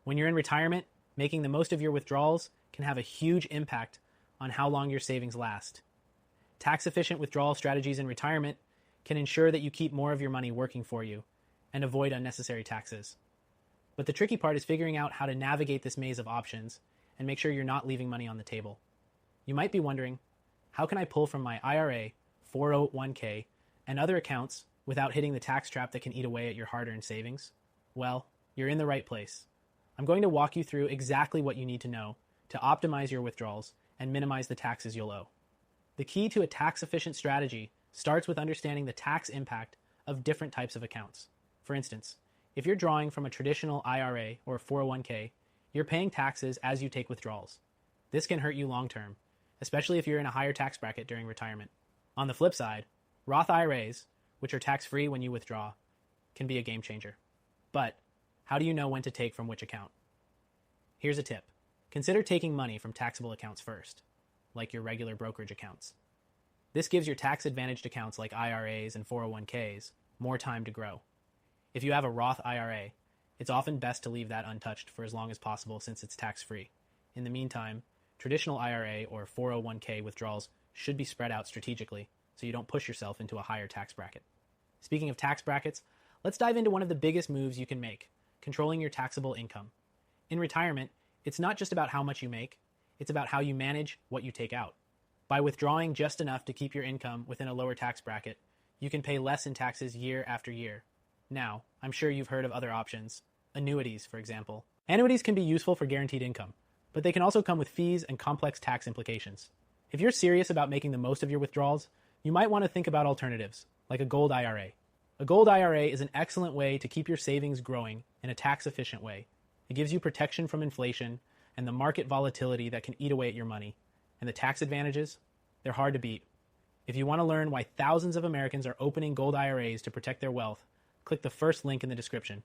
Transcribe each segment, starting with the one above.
When you're in retirement, making the most of your withdrawals can have a huge impact on how long your savings last. Tax-efficient withdrawal strategies in retirement can ensure that you keep more of your money working for you and avoid unnecessary taxes. But the tricky part is figuring out how to navigate this maze of options and make sure you're not leaving money on the table. You might be wondering, how can I pull from my IRA, 401k, and other accounts without hitting the tax trap that can eat away at your hard-earned savings? Well, you're in the right place. I'm going to walk you through exactly what you need to know to optimize your withdrawals and minimize the taxes you'll owe. The key to a tax-efficient strategy starts with understanding the tax impact of different types of accounts. For instance, if you're drawing from a traditional IRA or 401k, you're paying taxes as you take withdrawals. This can hurt you long-term, especially if you're in a higher tax bracket during retirement. On the flip side, Roth IRAs, which are tax-free when you withdraw, can be a game changer. But how do you know when to take from which account? Here's a tip. Consider taking money from taxable accounts first, like your regular brokerage accounts. This gives your tax-advantaged accounts like IRAs and 401ks more time to grow. If you have a Roth IRA, it's often best to leave that untouched for as long as possible since it's tax-free. In the meantime, traditional IRA or 401k withdrawals should be spread out strategically so you don't push yourself into a higher tax bracket. Speaking of tax brackets, let's dive into one of the biggest moves you can make, controlling your taxable income. In retirement, it's not just about how much you make, it's about how you manage what you take out. By withdrawing just enough to keep your income within a lower tax bracket, you can pay less in taxes year after year. Now, I'm sure you've heard of other options. Annuities, for example. Annuities can be useful for guaranteed income, but they can also come with fees and complex tax implications. If you're serious about making the most of your withdrawals, you might want to think about alternatives, like a gold IRA. A gold IRA is an excellent way to keep your savings growing in a tax-efficient way. It gives you protection from inflation and the market volatility that can eat away at your money. And the tax advantages? They're hard to beat. If you want to learn why thousands of Americans are opening gold IRAs to protect their wealth, click the first link in the description.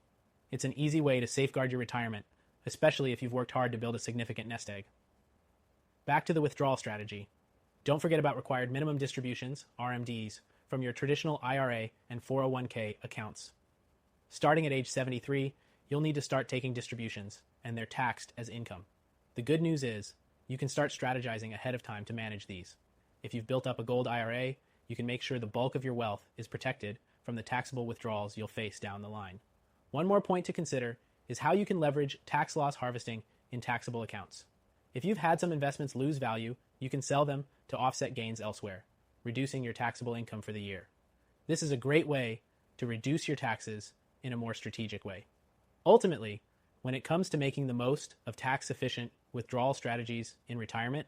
It's an easy way to safeguard your retirement, especially if you've worked hard to build a significant nest egg. Back to the withdrawal strategy. Don't forget about required minimum distributions, RMDs, from your traditional IRA and 401k accounts. Starting at age 73, you'll need to start taking distributions, and they're taxed as income. The good news is, you can start strategizing ahead of time to manage these. If you've built up a gold IRA, you can make sure the bulk of your wealth is protected from the taxable withdrawals you'll face down the line. One more point to consider is how you can leverage tax loss harvesting in taxable accounts. If you've had some investments lose value, you can sell them to offset gains elsewhere, reducing your taxable income for the year. This is a great way to reduce your taxes in a more strategic way. Ultimately, when it comes to making the most of tax-efficient withdrawal strategies in retirement,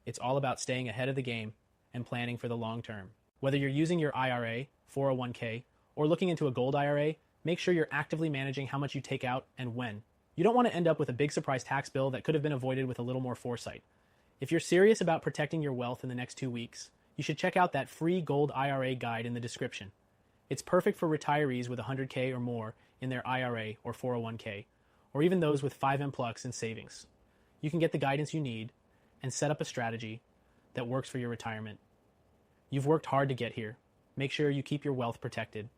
it's all about staying ahead of the game and planning for the long term. Whether you're using your IRA, 401k, or looking into a gold IRA, make sure you're actively managing how much you take out and when. You don't want to end up with a big surprise tax bill that could have been avoided with a little more foresight. If you're serious about protecting your wealth in the next 2 weeks, you should check out that free gold IRA guide in the description. It's perfect for retirees with 100K or more in their IRA or 401k, or even those with 5M Plus in savings. You can get the guidance you need and set up a strategy that works for your retirement. You've worked hard to get here. Make sure you keep your wealth protected